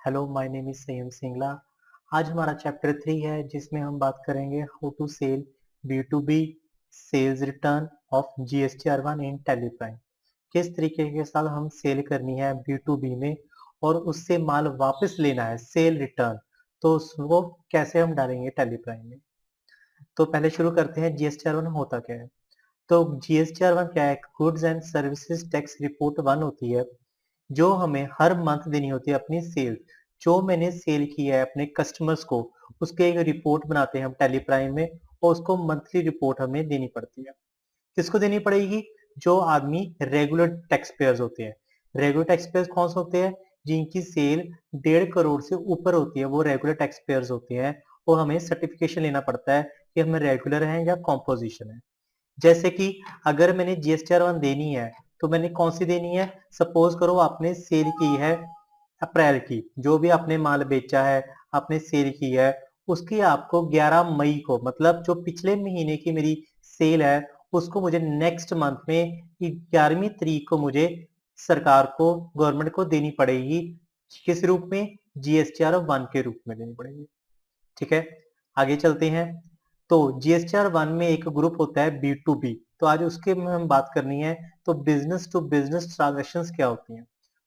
Hello, my name is संयम सिंगला। आज हमारा चैप्टर 3 है जिसमें हम बात करेंगे how to sell B2B sales return of GSTR1 in Tally Prime. किस तरीके के साथ हम सेल करनी है B2B में और उससे माल वापस लेना है, सेल रिटर्न, तो उसको कैसे हम डालेंगे टैली प्राइम में। तो पहले शुरू करते हैं GSTR1 होता क्या है। तो GSTR1 क्या है, goods and services tax report 1 होती है जो हमें हर मंथ देनी होती है। अपनी सेल जो मैंने सेल की है अपने कस्टमर्स को, उसके एक रिपोर्ट बनाते हैं हम टैली प्राइम में और उसको मंथली रिपोर्ट हमें देनी पड़ती है। किसको देनी पड़ेगी? जो आदमी रेगुलर टैक्स पेयर्स होते हैं। रेगुलर टैक्स पेयर्स कौन से होते हैं? जिनकी सेल 1.5 करोड़ से ऊपर होती है, वो रेगुलर टैक्स पेयर्स होते हैं और हमें सर्टिफिकेशन लेना पड़ता है कि हम रेगुलर हैं या कॉम्पोजिशन है। जैसे कि अगर मैंने GSTR1 देनी है तो मैंने कौन सी देनी है? सपोज करो आपने सेल की है अप्रैल की, जो भी आपने माल बेचा है, आपने सेल की है, उसकी आपको 11 मई को, मतलब जो पिछले महीने की मेरी सेल है, उसको मुझे नेक्स्ट मंथ में 11वीं तारीख को मुझे सरकार को, गवर्नमेंट को देनी पड़ेगी। किस रूप में? GSTR1 के रूप में देनी पड़ेगी। ठीक है, आगे चलते हैं। तो GSTR1 में एक ग्रुप होता है B2B, तो आज उसके में हम बात करनी है। तो बिजनेस टू बिजनेस ट्रांजेक्शन्स क्या होती हैं?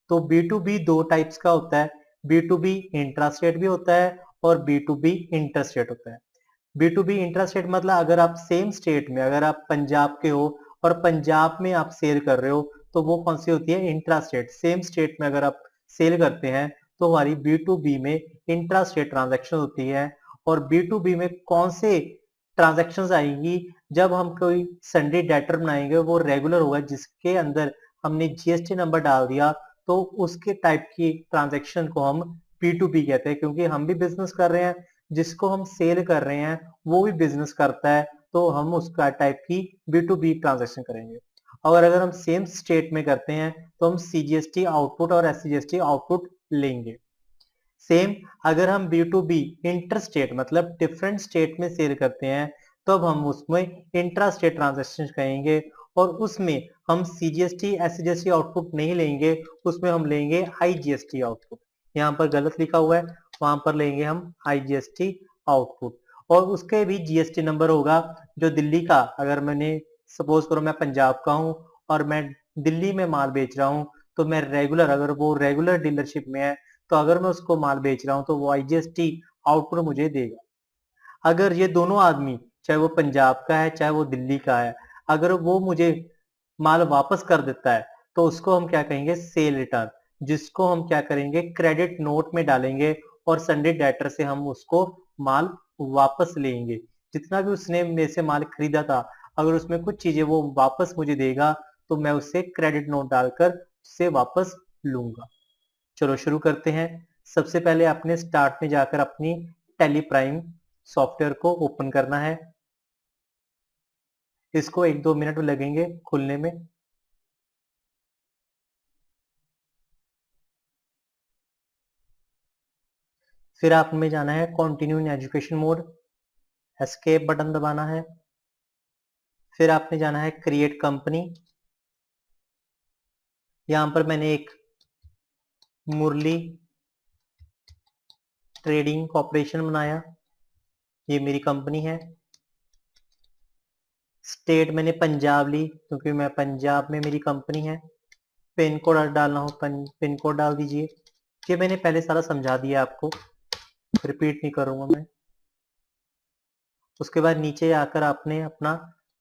तो B2B दो टाइप्स का होता है। B2B इंट्रास्टेट भी होता है और B2B इंटरस्टेट होता है। B2B इंट्रास्टेट मतलब अगर आप सेम स्टेट में, अगर आप पंजाब के हो और पंजाब में आप सेल कर रहे हो, तो वो कौन सी होती है? इंट्रास्टेट। सेम स्टेट में अगर आप सेल करते हैं तो हमारी B2B में इंट्रास्टेट ट्रांजेक्शन होती है। और B2B में कौन से ट्रांजेक्शन्स आएंगी? जब हम कोई सन्डे डेटर बनाएंगे, वो रेगुलर होगा, जिसके अंदर हमने GST नंबर डाल दिया, तो उसके टाइप की ट्रांजेक्शन को हम B2B कहते हैं, क्योंकि हम भी बिजनेस कर रहे हैं, जिसको हम सेल कर रहे हैं वो भी बिजनेस करता है, तो हम उसका टाइप की B2B ट्रांजेक्शन करेंगे। और अगर हम सेम स्टेट में करते हैं तो हम CGST आउटपुट और SCGST आउटपुट लेंगे। सेम अगर हम B2B इंटर स्टेट मतलब डिफरेंट स्टेट में सेल करते हैं, तब हम उसमें इंट्रा स्टेट ट्रांजेक्शन कहेंगे और उसमें हम CGST SCGST आउटपुट नहीं लेंगे, उसमें हम लेंगे IGST आउटपुट। यहाँ पर गलत लिखा हुआ है, वहां पर लेंगे हम IGST आउटपुट। और उसके भी GST नंबर होगा। जो दिल्ली का, अगर मैंने सपोज करो मैं पंजाब का हूँ और मैं दिल्ली में माल बेच रहा हूँ, तो मैं रेगुलर, अगर वो रेगुलर डीलरशिप में है, तो अगर मैं उसको माल बेच रहा हूँ तो वो IGST आउटपुट मुझे देगा। अगर ये दोनों आदमी, चाहे वो पंजाब का है चाहे वो दिल्ली का है, अगर वो मुझे माल वापस कर देता है तो उसको हम क्या कहेंगे? सेल रिटर्न, जिसको हम क्या करेंगे? क्रेडिट नोट में डालेंगे और संडे डेटर से हम उसको माल वापस लेंगे। जितना भी उसने मेरे से माल खरीदा था, अगर उसमें कुछ चीजें वो वापस मुझे देगा तो मैं उससे क्रेडिट नोट डालकर उससे वापस लूंगा। चलो शुरू करते हैं। सबसे पहले अपने स्टार्ट में जाकर अपनी टैली प्राइम सॉफ्टवेयर को ओपन करना है। इसको 1-2 मिनट लगेंगे खुलने में। फिर आप में जाना है continue in education mode, escape button दबाना है। फिर आपने जाना है क्रिएट कंपनी। यहां पर मैंने एक मुरली ट्रेडिंग कॉर्पोरेशन बनाया, ये मेरी कंपनी है। स्टेट मैंने पंजाब ली क्योंकि मैं पंजाब में मेरी कंपनी है। पिन कोड डालना हो पिन कोड डाल दीजिए। ये मैंने पहले सारा समझा दिया आपको, रिपीट नहीं करूंगा मैं। उसके बाद नीचे आकर आपने अपना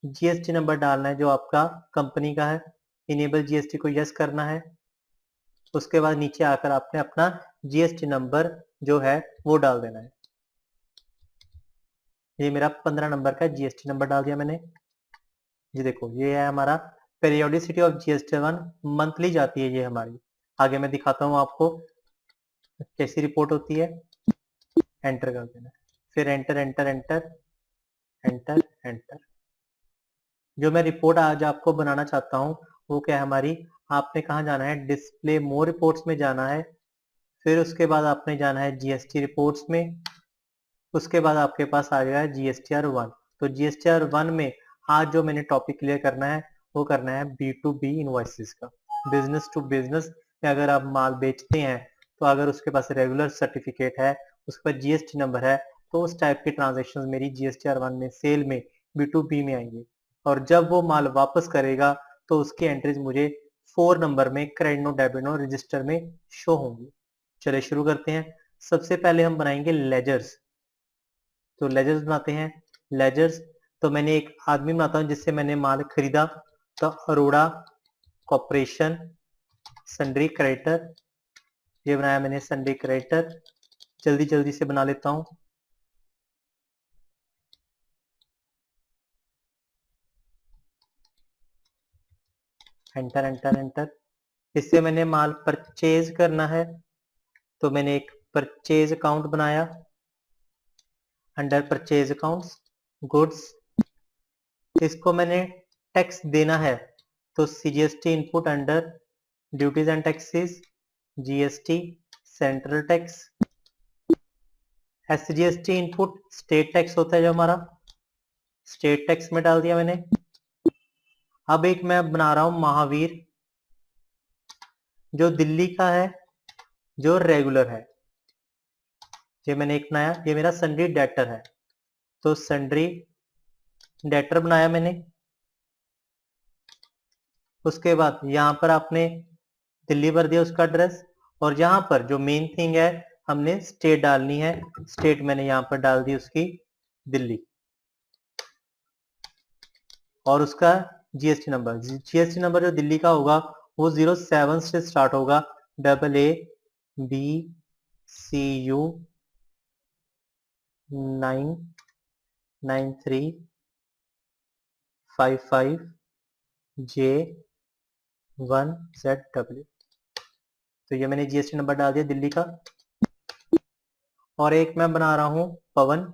GST नंबर डालना है जो आपका कंपनी का है। इनेबल GST को यस करना है। उसके बाद नीचे आकर आपने अपना GST नंबर जो है वो डाल देना है। ये मेरा 15 नंबर का GST नंबर डाल दिया मैंने। ये देखो, ये है हमारा पेरियोडिसिटी ऑफ GST1, मंथली जाती है ये हमारी। आगे मैं दिखाता हूँ आपको कैसी रिपोर्ट होती है। एंटर कर देना, फिर enter enter enter enter enter. जो मैं रिपोर्ट आज आपको बनाना चाहता हूँ वो क्या है हमारी, आपने कहाँ जाना है? डिस्प्ले मोर रिपोर्ट्स में जाना है। फिर उसके बाद आपने जाना है GST रिपोर्ट्स में। उसके बाद आपके पास आ गया है GSTR1। तो GSTR1 में आज जो मैंने टॉपिक क्लियर करना है वो करना है B2B इनवॉइसेस का। बिजनेस टू बिजनेस में अगर आप माल बेचते हैं तो अगर उसके पास रेगुलर सर्टिफिकेट है, उसके पास जीएसटी नंबर है, तो उस टाइप के ट्रांजेक्शन मेरी GSTR1 में सेल में B2B में आएंगे। और जब वो माल वापस करेगा तो उसकी एंट्रीज मुझे 4 नंबर में credit note debit note register में शो होंगी। चलिए शुरू करते हैं। सबसे पहले हम बनाएंगे लेजर्स। तो लेजर्स बनाते हैं। लेजर्स तो मैंने एक आदमी बनाता हूँ जिससे मैंने माल खरीदा, तो अरोड़ा कॉर्पोरेशन सन्ड्री क्रेडिटर, ये बनाया मैंने सन्ड्री क्रेडिटर। जल्दी जल्दी से बना लेता हूँ। Enter enter enter. इससे मैंने माल परचेज करना है, तो मैंने एक परचेज अकाउंट बनाया। अंडर परचेज अकाउंट्स गुड्स, इसको मैंने टैक्स देना है, तो CGST input under duties and taxes GST central tax. SGST input state tax होता है जो हमारा, स्टेट टैक्स में डाल दिया मैंने। अब एक मैं बना रहा हूं महावीर, जो दिल्ली का है, जो रेगुलर है। ये मैंने एक बनाया, ये मेरा सन्ड्री डेटर है, तो सन्ड्री डेटर बनाया मैंने। उसके बाद यहाँ पर आपने दिल्ली भर दिया उसका एड्रेस, और यहाँ पर जो मेन थिंग है हमने स्टेट डालनी है। स्टेट मैंने यहाँ पर डाल दी उसकी दिल्ली, और उसका GST नंबर, GST नंबर जो दिल्ली का होगा वो 07 से स्टार्ट होगा, AABCU 99355J1ZW। तो ये मैंने GST नंबर डाल दिया दिल्ली का। और एक मैं बना रहा हूं पवन,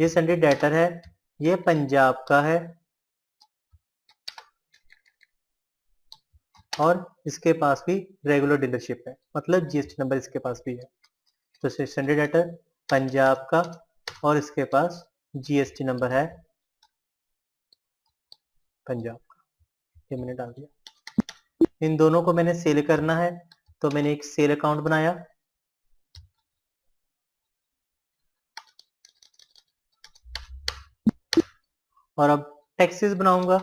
ये सन्ड्री डेटर है, ये पंजाब का है, और इसके पास भी रेगुलर डीलरशिप है, मतलब GST नंबर इसके पास भी है। तो सन्ड्री डेटर पंजाब का, और इसके पास GST नंबर है पंजाब का, ये मैंने डाल दिया। इन दोनों को मैंने सेल करना है, तो मैंने एक सेल अकाउंट बनाया। और अब टैक्सेस बनाऊंगा।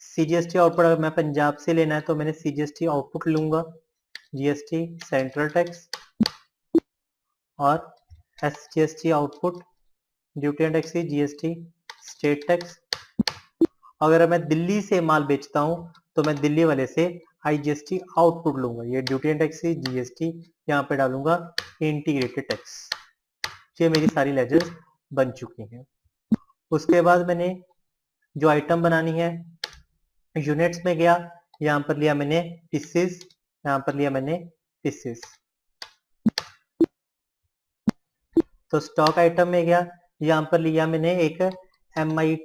CGST आउटपुट अगर मैं पंजाब से लेना है तो मैंने CGST आउटपुट लूंगा, GST सेंट्रल टैक्स, और SGST output duty and tax GST state tax. अगर मैं दिल्ली से माल बेचता हूं तो मैं दिल्ली वाले से IGST आउटपुट लूंगा, ये ड्यूटी एंड टैक्स GST यहाँ पे डालूंगा इंटीग्रेटेड टैक्स। ये मेरी सारी लेजर्स बन चुकी हैं। उसके बाद मैंने जो आइटम बनानी है, यूनिट्स में गया, यहाँ पर लिया मैंने पीसेस, यहाँ पर लिया मैंने पीसेस। तो स्टॉक आइटम में गया, यहाँ पर लिया मैंने एक MI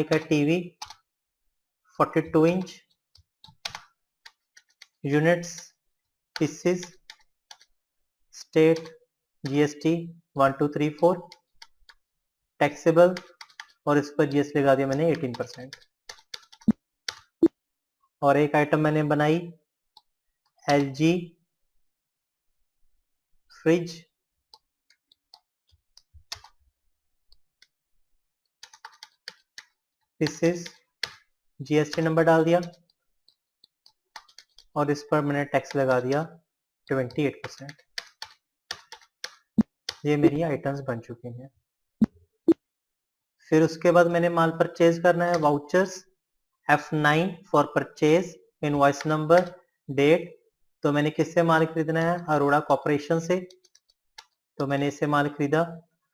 का TV 42 inch. Units pieces state GST 1234 taxable, और इस पर GST लगा दिया मैंने 18%। और एक आइटम मैंने बनाई LG fridge, pieces GST number डाल दिया, और इस पर मैंने टैक्स लगा दिया 28%। ये मेरी आइटम्स बन चुकी हैं। फिर उसके बाद मैंने माल परचेज करना है, vouchers F9 for purchase, invoice number, date. तो मैंने किससे माल खरीदना है, अरोड़ा कॉर्पोरेशन से, तो मैंने इससे माल खरीदा।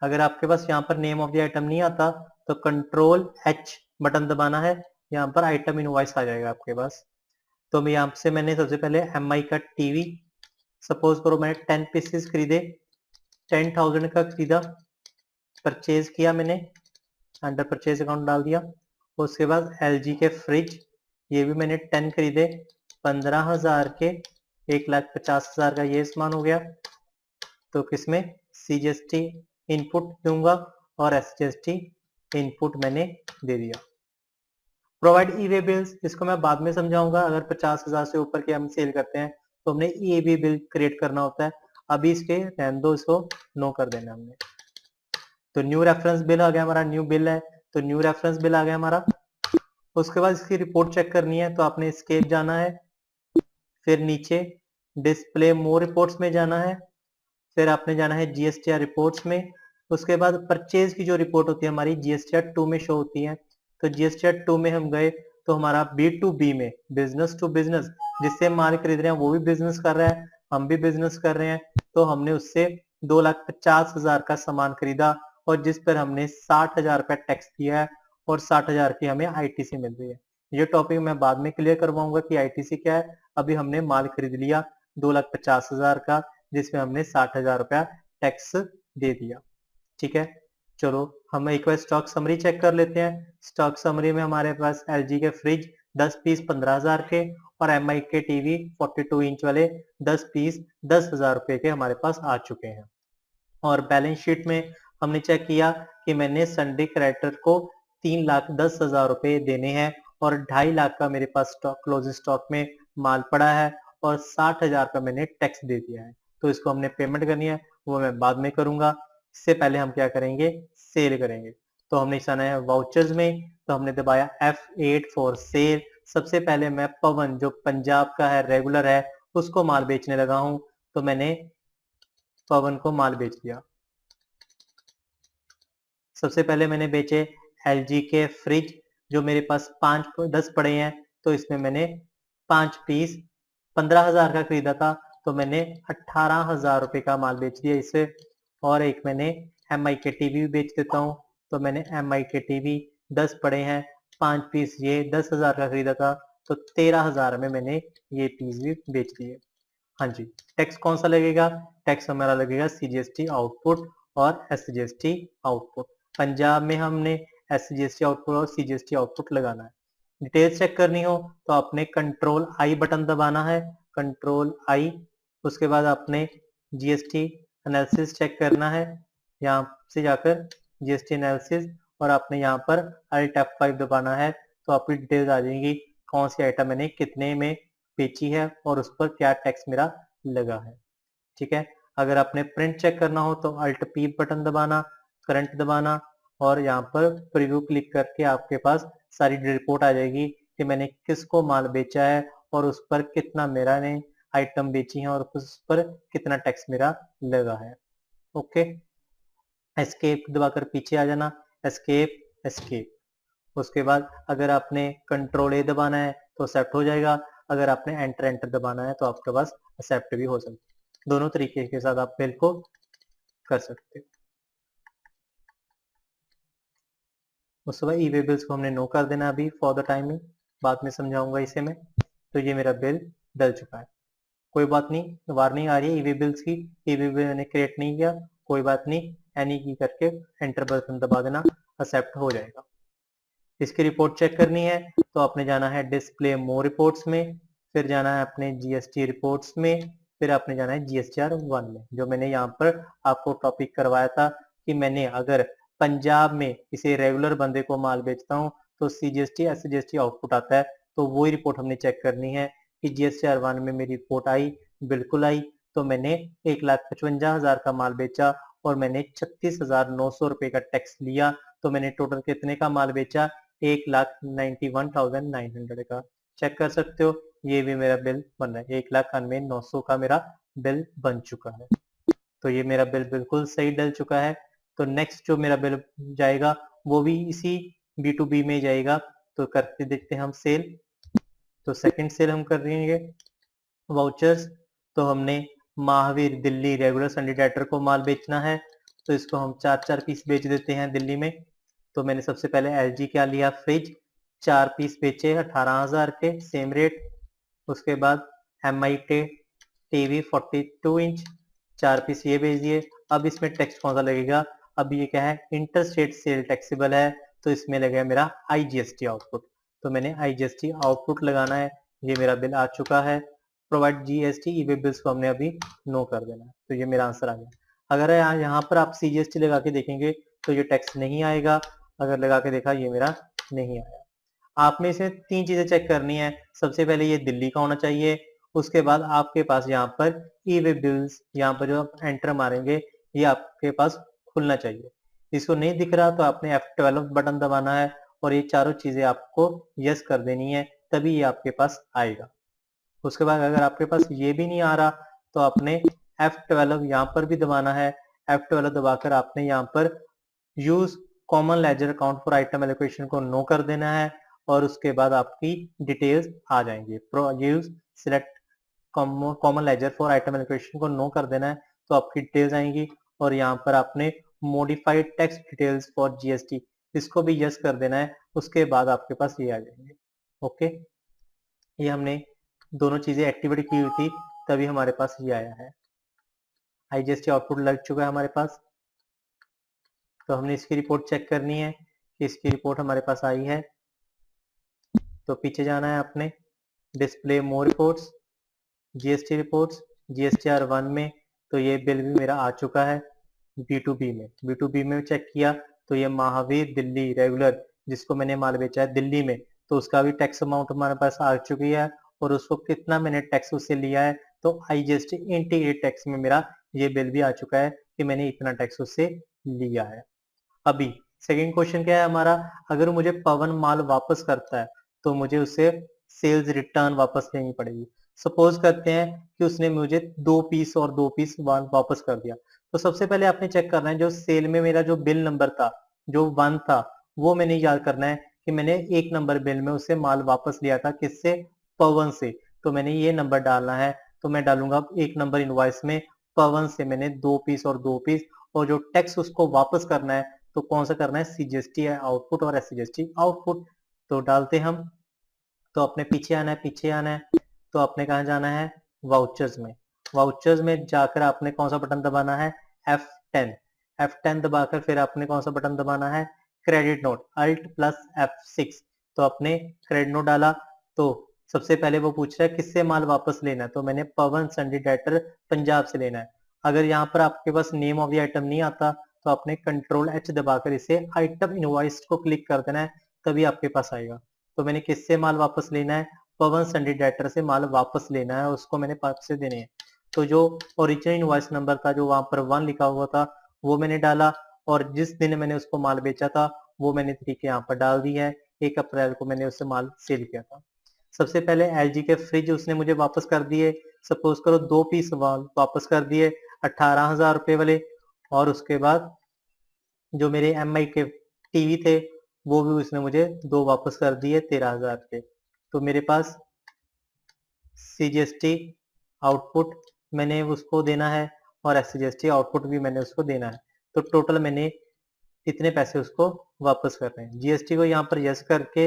अगर आपके पास यहाँ पर नेम ऑफ द आइटम नहीं आता तो Ctrl+H बटन दबाना है, यहाँ पर आइटम इनवॉइस आ जाएगा आपके पास। तो मैं यहाँ से मैंने सबसे पहले MI का टीवी, सपोज करो मैंने 10 पीसेस खरीदे, 10,000 का खरीदा, परचेज किया मैंने, अंडर परचेज अकाउंट डाल दिया। उसके बाद LG के फ्रिज, ये भी मैंने 10 खरीदे, 15,000 के, 1,50,000 का ये सामान हो गया। तो किसमें CGST इनपुट दूंगा, और SGST इनपुट मैंने दे दिया। प्रोवाइड ई वे बिल्स, इसको मैं बाद में समझाऊंगा। अगर 50,000 से ऊपर के हम सेल करते हैं तो हमने ये भी बिल क्रिएट करना होता है। अभी इसके रहने दो, इसको नो कर देना हमने। तो न्यू रेफरेंस बिल आ गया हमारा, न्यू बिल है तो न्यू रेफरेंस बिल आ गया हमारा। उसके बाद इसकी रिपोर्ट चेक करनी है तो आपने एस्केप जाना है, फिर नीचे डिस्प्ले मोर रिपोर्ट्स में जाना है, फिर आपने जाना है जीएसटीआर रिपोर्ट्स में। उसके बाद परचेज की जो रिपोर्ट होती है हमारी जीएसटीआर 2 में शो होती है। तो जीएसटीआर 2 में हम गए तो हमारा B2B में, बिजनेस टू बिजनेस, जिससे हम माल खरीद रहे हैं वो भी बिजनेस कर रहा है, हम भी बिजनेस कर रहे हैं, तो हमने उससे 2,50,000 का सामान खरीदा और जिस पर हमने 60,000 रुपया टैक्स दिया है और 60,000 की हमें आईटीसी मिल रही है। ये टॉपिक मैं बाद में क्लियर करवाऊंगा कि आईटीसी क्या है। अभी हमने माल खरीद लिया 2,50,000 का, जिसमें हमने 60,000 रुपया टैक्स दे दिया। ठीक है, चलो हम एक बार स्टॉक समरी चेक कर लेते हैं। स्टॉक समरी में हमारे पास एलजी के फ्रिज 10 पीस 15,000 के और एमआई के टीवी 42 इंच वाले 10 पीस 10,000 रुपए के हमारे पास आ चुके हैं। और बैलेंस शीट में हमने चेक किया कि मैंने संडे क्रेडिटर को 3,10,000 रुपए देने हैं और 2.5 लाख का मेरे पास स्टॉक, क्लोजिंग स्टॉक में माल पड़ा है और 60,000 का मैंने टैक्स दे दिया है। तो इसको हमने पेमेंट करनी है, वो मैं बाद में करूंगा। इससे पहले हम क्या करेंगे, सेल करेंगे। तो हमने जाना है वाउचर्स में, तो हमने दबाया F8 फॉर सेल। सबसे पहले मैं पवन, जो पंजाब का है, रेगुलर है, उसको माल बेचने लगा हूं, तो मैंने पवन को माल बेच दिया। सबसे पहले मैंने बेचे एलजी के फ्रिज, जो मेरे पास 5-10 पड़े हैं, तो इसमें मैंने 5 पीस 15,000 का खरीदा था, तो मैंने 18,000 रुपए का माल बेच दिया इसे। और एक मैंने एमआई के टीवी भी बेच देता हूँ, तो मैंने एमआई के टीवी 10 पड़े हैं, 5 पीस ये 10,000 का खरीदा था, तो 13,000 में मैंने ये पीस भी बेच दिए। हाँ जी, टैक्स कौन सा लगेगा, टैक्स हमारा लगेगा सीजीएसटी आउटपुट और एसजीएसटी आउटपुट। पंजाब में हमने एसजीएसटी आउटपुट और सीजीएसटी आउटपुट लगाना है। डिटेल्स चेक करनी हो तो आपने कंट्रोल आई बटन दबाना है, कंट्रोल आई। उसके बाद आपने जीएसटी एनालिसिस चेक करना है, यहाँ से जाकर जीएसटी एनालिसिस, और आपने यहाँ पर अल्ट F5 दबाना है, तो आपकी डिटेल्स आ जाएंगी कौन सी आइटम मैंने कितने में बेची है और उस पर क्या टैक्स मेरा लगा है। ठीक है, अगर आपने प्रिंट चेक करना हो तो अल्ट P बटन दबाना, करंट दबाना, और यहाँ पर प्रीव्यू क्लिक करके आपके पास सारी रिपोर्ट आ जाएगी कि मैंने किसको माल बेचा है और उस पर कितना मेरा ने आइटम बेची है और उस पर कितना टैक्स मेरा लगा है। ओके, एस्केप दबाकर पीछे आ जाना, एस्केप एस्केप। उसके बाद अगर आपने कंट्रोल ए दबाना है तो एक्सेप्ट हो जाएगा, अगर आपने एंटर एंटर दबाना है तो आपके पास एक्सेप्ट भी हो सकता है। दोनों तरीके के साथ आप बिल को कर सकते हो। उसके बाद ई वे बिल्स को हमने नो कर देना अभी फॉर द टाइमिंग, बाद में समझाऊंगा इसे मैं। तो ये मेरा बिल डल चुका है, कोई बात नहीं, वार्निंग आ रही है ई वे बिल्स की, ई वे बिल मैंने क्रिएट नहीं किया, कोई बात नहीं, एनी की करके एंटर बटन दबा देना, एक्सेप्ट हो जाएगा। इसकी रिपोर्ट चेक करनी है तो आपने जाना है डिस्प्ले मोर रिपोर्ट्स में, फिर जाना है अपने जीएसटी रिपोर्ट्स में, फिर आपने जाना है जीएसटीआर 1 में, जो मैंने यहाँ पर आपको टॉपिक करवाया था कि मैंने अगर पंजाब में किसी रेगुलर बंदे को माल बेचता हूँ तो सीजीएसटी एसजीएसटी आउटपुट आता है, तो वही रिपोर्ट हमने चेक करनी है कि जीएसटीआर 1 में मेरी रिपोर्ट आई, बिल्कुल आई। तो मैंने 1,55,000 का माल बेचा और मैंने 36,900 रुपए का टैक्स लिया, तो मैंने टोटल कितने का माल बेचा, 1,91,900 का। चेक कर सकते हो, ये भी मेरा बिल बन रहा है, 1,91,900 का मेरा बिल बन चुका है। तो ये मेरा बिल बिल्कुल सही डल चुका है। तो नेक्स्ट जो मेरा बिल जाएगा वो भी इसी B2B में जाएगा, तो करके देखते हैं हम सेल। तो सेकंड सेल हम कर देंगे वाउचर्स। तो हमने महावीर दिल्ली रेगुलर संडे डाइटर को माल बेचना है, तो इसको हम 4-4 पीस बेच देते हैं दिल्ली में। तो मैंने सबसे पहले एलजी क्या लिया, फ्रिज 4 पीस बेचे 18,000 के, सेम रेट। उसके बाद एमआई के टीवी 42 इंच 4 पीस ये बेच दिए। अब इसमें टैक्स कौन सा लगेगा, अब ये क्या है, इंटर स्टेट सेल टैक्सेबल है, तो इसमें लगेगा मेरा आईजीएसटी आउटपुट, तो मैंने आईजीएसटी आउटपुट लगाना है। ये मेरा बिल आ चुका है, प्रोवाइड जीएसटी ई वे बिल्स को हमने अभी नो कर देना है, तो ये मेरा आंसर आ गया। अगर यहाँ पर आप सीजीएसटी लगा के देखेंगे तो ये टैक्स नहीं आएगा, अगर लगा के देखा ये मेरा नहीं आया। आप में से 3 चीजें चेक करनी है, सबसे पहले ये दिल्ली का होना चाहिए, उसके बाद आपके पास यहाँ पर ई वे बिल्स, यहाँ पर जो आप एंटर मारेंगे ये आपके पास खुलना चाहिए। इसको नहीं दिख रहा तो आपने F12 बटन दबाना है और ये चारों चीजें आपको यस कर देनी है, तभी ये आपके पास आएगा। उसके बाद अगर आपके पास ये भी नहीं आ रहा तो आपने F12 यहाँ पर भी दबाना है। F12 दबाकर आपने यहाँ पर use common ledger account for item allocation को नो कर देना है और उसके बाद आपकी डिटेल्स आ जाएंगी। Use select common ledger for item allocation को नो कर देना है तो आपकी डिटेल्स आएंगी और यहाँ पर आपने modified text details for GST इसको भी यस कर देना है। उसके बाद आपके पास ये आ जाएंगे। ओके, ये हमने दोनों चीजें एक्टिवेट की हुई थी तभी हमारे पास ये आया है। आईजीएसटी आउटपुट लग चुका है हमारे पास, तो हमने इसकी रिपोर्ट चेक करनी है कि इसकी रिपोर्ट हमारे पास आई है। तो पीछे जाना है आपने, डिस्प्ले मोर रिपोर्ट्स, जीएसटी रिपोर्ट्स, जीएसटीआर 1 में तो ये बिल भी मेरा आ चुका है। B2B में चेक किया तो ये महावीर दिल्ली रेगुलर जिसको मैंने माल बेचा है दिल्ली में, तो उसका भी टैक्स अमाउंट हमारे पास आ चुकी है और उसको कितना मैंने टैक्स उससे लिया है तो आईजीएसटी इंटीग्रेटेड टैक्स में मेरा ये बिल भी आ चुका है कि मैंने इतना टैक्स उससे लिया है। अभी सेकंड क्वेश्चन क्या है हमारा, अगर मुझे पवन माल वापस करता है तो मुझे उसे सेल्स रिटर्न वापस लेनी पड़ेगी। सपोज करते हैं कि उसने मुझे 2 पीस और 2 पीस माल वापस कर दिया, तो सबसे पहले आपने चेक करना है जो सेल में मेरा जो बिल नंबर था जो 1 था वो मैंने याद करना है कि मैंने 1 नंबर बिल में उसे माल वापस लिया था, किससे, पवन से। तो मैंने ये नंबर डालना है, तो मैं डालूंगा 1 नंबर इनवॉइस में पवन से मैंने 2 पीस और 2 पीस, और जो टैक्स उसको वापस करना है तो कौन सा करना है, सीजीएसटी आउटपुट और एसजीएसटी आउटपुट। तो डालते हम, तो अपने पीछे आना है, पीछे आना है तो आपने कहा जाना है वाउचर्स में। वाउचर्स में जाकर आपने कौन सा बटन दबाना है, F10। F10 दबाकर फिर आपने कौन सा बटन दबाना है, credit note, alt plus F6। तो आपने क्रेडिट नोट डाला तो सबसे पहले वो पूछ रहा है किससे माल वापस लेना है, तो मैंने पवन सन्डी डेटर पंजाब से लेना है। अगर यहाँ पर आपके पास नेम ऑफ द आइटम नहीं आता तो आपने कंट्रोल H दबाकर इसे आइटम इनवॉइस को क्लिक कर देना है, तभी आपके पास आएगा। तो मैंने किससे माल वापस लेना है, पवन सन्डी डेटर से माल वापस लेना है, उसको मैंने पैसे देने हैं। तो जो ओरिजिनल इनवॉइस नंबर था जो वहां पर 1 लिखा हुआ था वो मैंने डाला, और जिस दिन मैंने उसको माल बेचा था वो मैंने तरीके यहाँ पर डाल दी है। 1 अप्रैल को मैंने उससे माल सेल किया था। सबसे पहले एलजी के फ्रिज उसने मुझे वापस कर दिए, सपोज करो 2 पीस वापस कर दिए 18,000 रुपए वाले, और उसके बाद जो मेरे एमआई के टीवी थे वो भी उसने मुझे 2 वापस कर दिए 13,000 के। तो मेरे पास सीजीएसटी आउटपुट मैंने उसको देना है और एसजीएसटी आउटपुट भी मैंने उसको देना है, तो टोटल मैंने इतने पैसे उसको वापस करने हैं। जीएसटी को यहाँ पर यस करके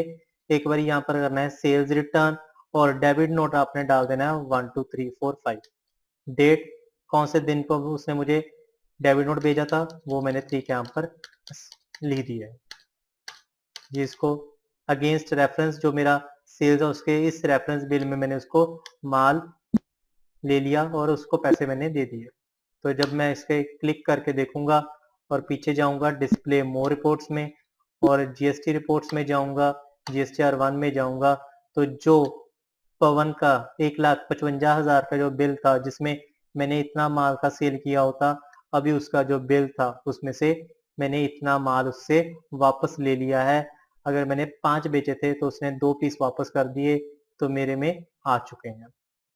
एक बार यहाँ पर करना है सेल्स रिटर्न, और डेबिट नोट आपने डाल देना है 1 2 3 4 5। डेट कौन से दिन को उसने मुझे डेबिट नोट भेजा था वो मैंने ठीक यहाँ पर लिख दिया है, जिसको अगेंस्ट रेफरेंस जो मेरा सेल्स है उसके इस रेफरेंस बिल में मैंने उसको माल ले लिया और उसको पैसे मैंने दे दिए। तो जब मैं इसके क्लिक करके देखूंगा और पीछे जाऊंगा डिस्प्ले मोर रिपोर्ट्स में और जीएसटी रिपोर्ट्स में जाऊंगा, जीएसटीआर 1 में जाऊंगा, तो जो पवन का 1,55,000 का जो बिल था जिसमें मैंने इतना माल का सेल किया होता, अभी उसका जो बिल था उसमें से मैंने इतना माल उससे वापस ले लिया है। अगर मैंने 5 बेचे थे तो उसने 2 पीस वापस कर दिए, तो मेरे में आ चुके हैं।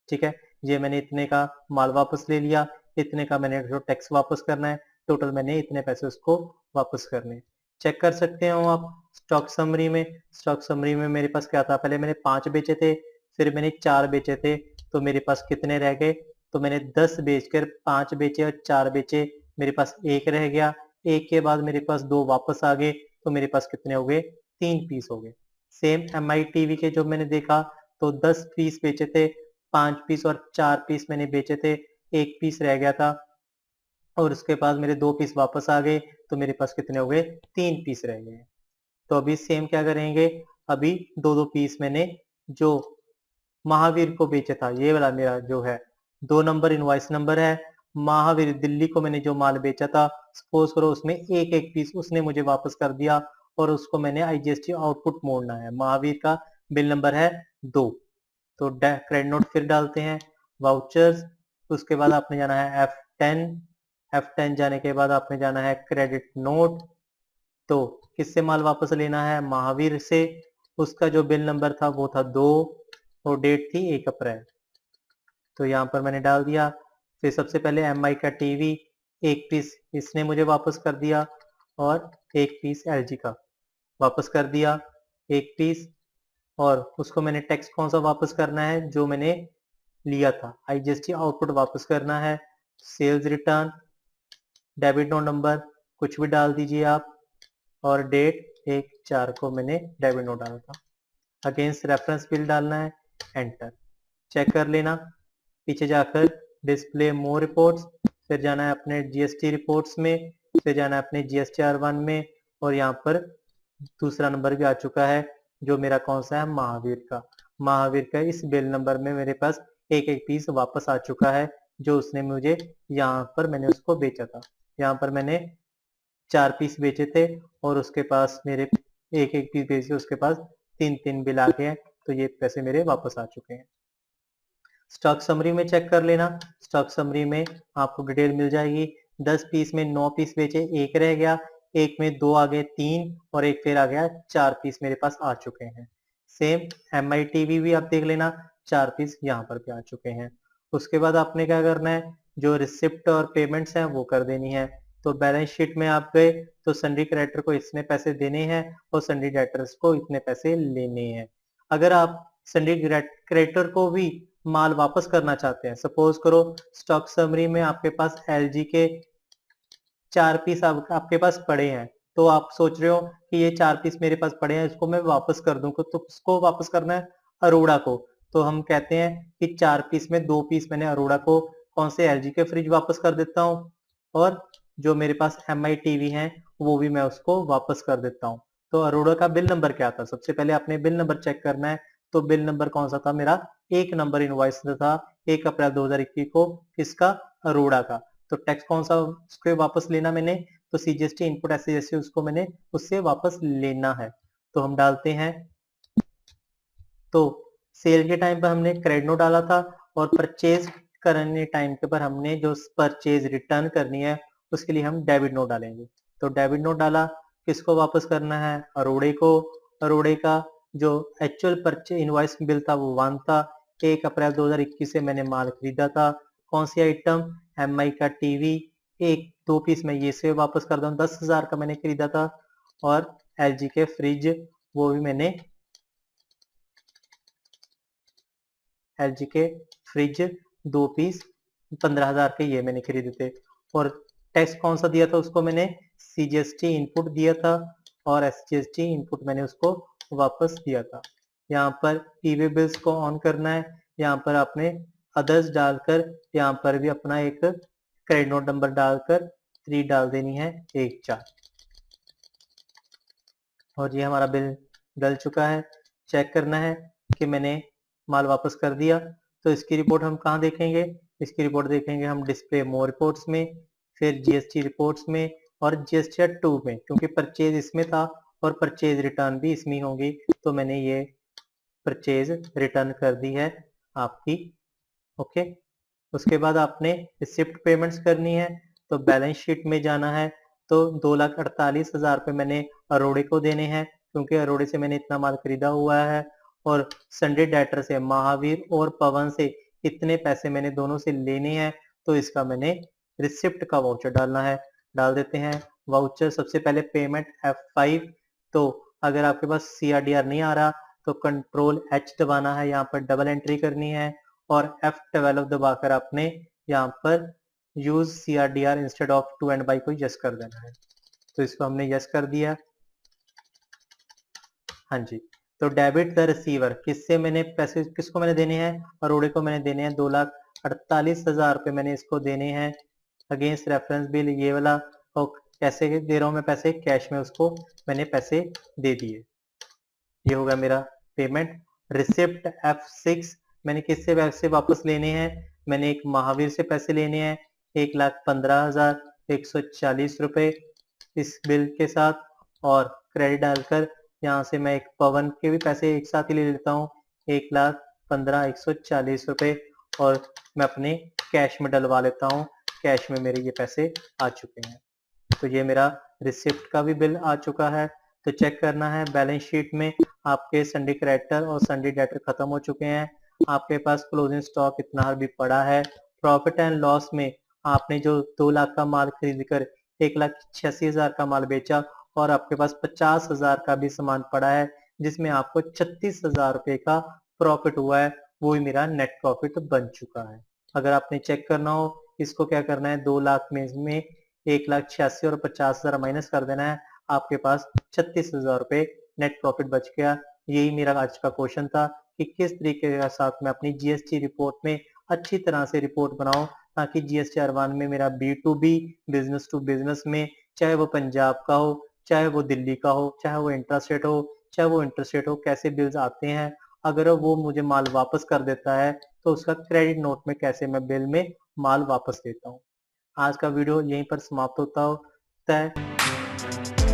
ठीक है, ये मैंने इतने का माल वापस ले लिया, इतने का मैंने जो टैक्स वापस करना है, टोटल मैंने इतने पैसे उसको वापस करने। चेक कर सकते हो आप स्टॉक समरी में। स्टॉक समरी में मेरे पास क्या था, पहले मैंने 5 बेचे थे, फिर मैंने 4 बेचे थे, तो मेरे पास कितने रह गए, तो मैंने 10 बेचकर 5 बेचे और 4 बेचे, मेरे पास 1 रह गया। 1 के बाद मेरे पास 2 वापस आ गए, तो मेरे पास कितने हो गए, 3 पीस हो गए। सेम एमआई टीवी के जो मैंने देखा तो 10 पीस बेचे थे, 5 पीस और 4 पीस मैंने बेचे थे, 1 पीस रह गया था, और उसके बाद मेरे 2 पीस वापस आ गए, तो मेरे पास कितने हो गए, 3 पीस रह गए। तो अभी सेम क्या करेंगे, अभी 2-2 पीस मैंने जो महावीर को बेचा था, ये वाला मेरा जो है 2 नंबर इनवॉइस नंबर है, महावीर दिल्ली को मैंने जो माल बेचा था, सपोज करो उसमें एक एक पीस उसने मुझे वापस कर दिया और उसको मैंने आईजीएसटी आउटपुट मोड़ना है। महावीर का बिल नंबर है 2, तो क्रेडिट नोट फिर डालते हैं वाउचर्स, उसके बाद आपने जाना है F10 जाने के बाद आपने जाना है क्रेडिट नोट। तो किससे माल वापस लेना है? महावीर से। उसका जो बिल नंबर था वो था 2 और डेट थी 1 अप्रैल। तो यहाँ पर मैंने डाल दिया। फिर सबसे पहले MI का टीवी 1 पीस इसने मुझे वापस कर दिया और 1 पीस LG का वापस कर दिया 1 पीस। और उसको मैंने टैक्स कौन सा वापस करना है? जो मैंने लिया था, IGST आउटपुट वापस करना है। Sales return, debit note number कुछ भी डाल दीजिए आप, और डेट 1/4 को मैंने डेबिट नोट डाला था। अगेंस्ट रेफरेंस बिल डालना है, एंटर। चेक कर लेना, पीछे जाकर डिस्प्ले मोर रिपोर्ट्स, फिर जाना है अपने GST रिपोर्ट्स में, फिर जाना है अपने GSTR1 में, और यहाँ पर दूसरा नंबर भी आ चुका है जो मेरा कौन सा है? महावीर का इस बिल नंबर में मेरे पास एक पीस वापस आ चुका है जो उसने मुझे यहाँ पर मैंने उसको बेचा था। यहाँ पर मैंने 4 पीस बेचे थे और उसके पास मेरे एक पीस बेचे, उसके पास 3 बिल आ गए हैं। तो ये पैसे मेरे वापस आ चुके हैं। स्टॉक समरी में चेक कर लेना, स्टॉक समरी में आपको डिटेल मिल जाएगी। 10 पीस में 9 पीस बेचे, 1 रह गया, 1 में 2 आ गए 3 और 1 फिर आ गया 4 पीस मेरे पास आ चुके हैं। सेम MI टीवी भी आप देख लेना, 4 पीस यहाँ पर भी आ चुके हैं। उसके बाद आपने क्या करना है? जो रिसिप्ट और पेमेंट्स हैं वो कर देनी है। तो बैलेंस शीट में आप गए तो सन्ड्री क्रेडिटर को इतने पैसे देने हैं और सन्ड्री डेटर्स को इतने पैसे लेने हैं। अगर आप सन्ड्री क्रेडिटर को भी माल वापस करना चाहते हैं, सपोज करो स्टॉक समरी में आपके पास LG के 4 पीस आपके पास पड़े हैं, तो आप सोच रहे हो कि ये 4 पीस मेरे पास पड़े हैं, इसको मैं वापस कर दूं, तो उसको वापस करना है अरोड़ा को। तो हम कहते हैं कि 4 पीस में 2 पीस मैंने अरोड़ा को कौन से LG के फ्रिज वापस कर देता हूँ, और जो मेरे पास MI टीवी है वो भी मैं उसको वापस कर देता हूँ। तो अरोड़ा का बिल नंबर क्या था? सबसे पहले आपने बिल नंबर चेक करना है। तो बिल नंबर कौन सा था? मेरा 1 नंबर इनवॉइस था 1 अप्रैल 2021 को, किसका? अरोड़ा का। तो टैक्स कौन सा उसको वापस लेना मैंने? तो CGST इनपुट ऐसे जैसे उसको मैंने उससे वापस लेना है। तो हम डालते हैं। तो सेल के टाइम पर हमने क्रेडिट नोट डाला था और परचेज करने टाइम के पर हमने जो परचेज रिटर्न करनी है उसके लिए हम डेबिट नोट डालेंगे। तो डेबिट नोट डाला, किसको वापस करना है? अरोड़े को। अरोड़े का जो एक्चुअल परचेज इनवॉइस बिल था वो 1 था, 1 अप्रैल 2021 से मैंने माल खरीदा था। कौन सी आइटम? MI का टीवी 2 पीस में ये से वापस कर दूं, 10,000 का मैंने खरीदा था। और LG के फ्रिज वो भी मैंने LG के फ्रिज 2 पीस 15,000 के ये मैंने खरीदे थे। और टैक्स कौन सा दिया था उसको? मैंने CGST इनपुट दिया था और SGST इनपुट मैंने उसको वापस दिया था। यहाँ पर ई-वे बिल्स को ऑन करना है, यहाँ पर आपने अदर्स डालकर यहाँ पर भी अपना एक क्रेडिट नोट नंबर डालकर 3 डाल देनी है 1/4। और ये हमारा बिल डल चुका है। चेक करना है कि मैंने माल वापस कर दिया। तो इसकी रिपोर्ट हम कहाँ देखेंगे? इसकी रिपोर्ट देखेंगे हम डिस्प्ले मोर रिपोर्ट्स में, फिर GST रिपोर्ट्स में और GSTR2 में, क्योंकि परचेज इसमें था और परचेज रिटर्न भी इसमें होगी। तो मैंने ये परचेज रिटर्न कर दी है आपकी। ओके, उसके बाद आपने रिसिप्ट पेमेंट्स करनी है। तो बैलेंस शीट में जाना है। तो 2,48,000 रुपये मैंने अरोड़े को देने हैं, क्योंकि अरोड़े से मैंने इतना माल खरीदा हुआ है। और सन्ड्री डेटर से महावीर और पवन से इतने पैसे मैंने दोनों से लेने हैं। तो इसका मैंने रिसिप्ट का वाउचर डालना है। डाल देते हैं वाउचर। सबसे पहले पेमेंट F5। तो अगर आपके पास CRDR नहीं आ रहा तो कंट्रोल H दबाना है, यहाँ पर डबल एंट्री करनी है और F12 दबाकर आपने यहाँ पर use CRDR instead of to and by को यस कर देना है। तो इसको हमने यस कर दिया। हाँ जी। तो डेबिट द रिसीवर, किससे मैंने पैसे, किसको मैंने देने हैं? अरोड़े को मैंने देने हैं 2,48,000 रुपये मैंने इसको देने हैं अगेंस्ट रेफरेंस बिल ये वाला। और कैसे दे रहा हूँ मैं पैसे? कैश में उसको मैंने पैसे दे दिए। ये होगा मेरा पेमेंट। रिसिप्ट F6 मैंने किससे पैसे वापस लेने हैं? मैंने एक महावीर से पैसे लेने हैं 1,15,140 रुपये इस बिल के साथ, और क्रेडिट डालकर यहाँ से मैं एक पवन के भी पैसे एक साथ ही ले लेता हूँ 1,15,140 रुपये। और मैं अपने कैश में डलवा लेता हूँ। कैश में मेरे ये पैसे आ चुके हैं। तो ये मेरा रिसिप्ट का भी बिल आ चुका है। तो चेक करना है बैलेंस शीट में आपके सन्डे क्रेडिटर और सन्डे डेटर खत्म हो चुके हैं। आपके पास क्लोजिंग स्टॉक इतना अभी पड़ा है। प्रॉफिट एंड लॉस में आपने जो 2 लाख का माल खरीद कर 1,86,000 का माल बेचा और आपके पास 50,000 का भी सामान पड़ा है, जिसमें आपको 36,000 रुपए का प्रॉफिट हुआ है। वो ही मेरा नेट प्रॉफिट बन चुका है। अगर आपने चेक करना हो, इसको क्या करना है, 2 लाख में 1,86,000 और 50,000 माइनस कर देना है। आपके पास 36,000 रुपए नेट प्रॉफिट बच गया। यही मेरा आज का क्वेश्चन था कि किस तरीके के साथ मैं अपनी जीएसटी रिपोर्ट में अच्छी तरह से रिपोर्ट बनाऊं, ताकि जीएसटी आर1 में मेरा B2B बिजनेस टू बिजनेस में, चाहे वो पंजाब का हो, चाहे वो दिल्ली का हो, चाहे वो इंट्रास्टेट हो, चाहे वो इंटरस्टेट हो, कैसे बिल्स आते हैं। अगर वो मुझे माल वापस कर देता है तो उसका क्रेडिट नोट में कैसे मैं बिल में माल वापस देता हूँ। आज का वीडियो यहीं पर समाप्त होता है।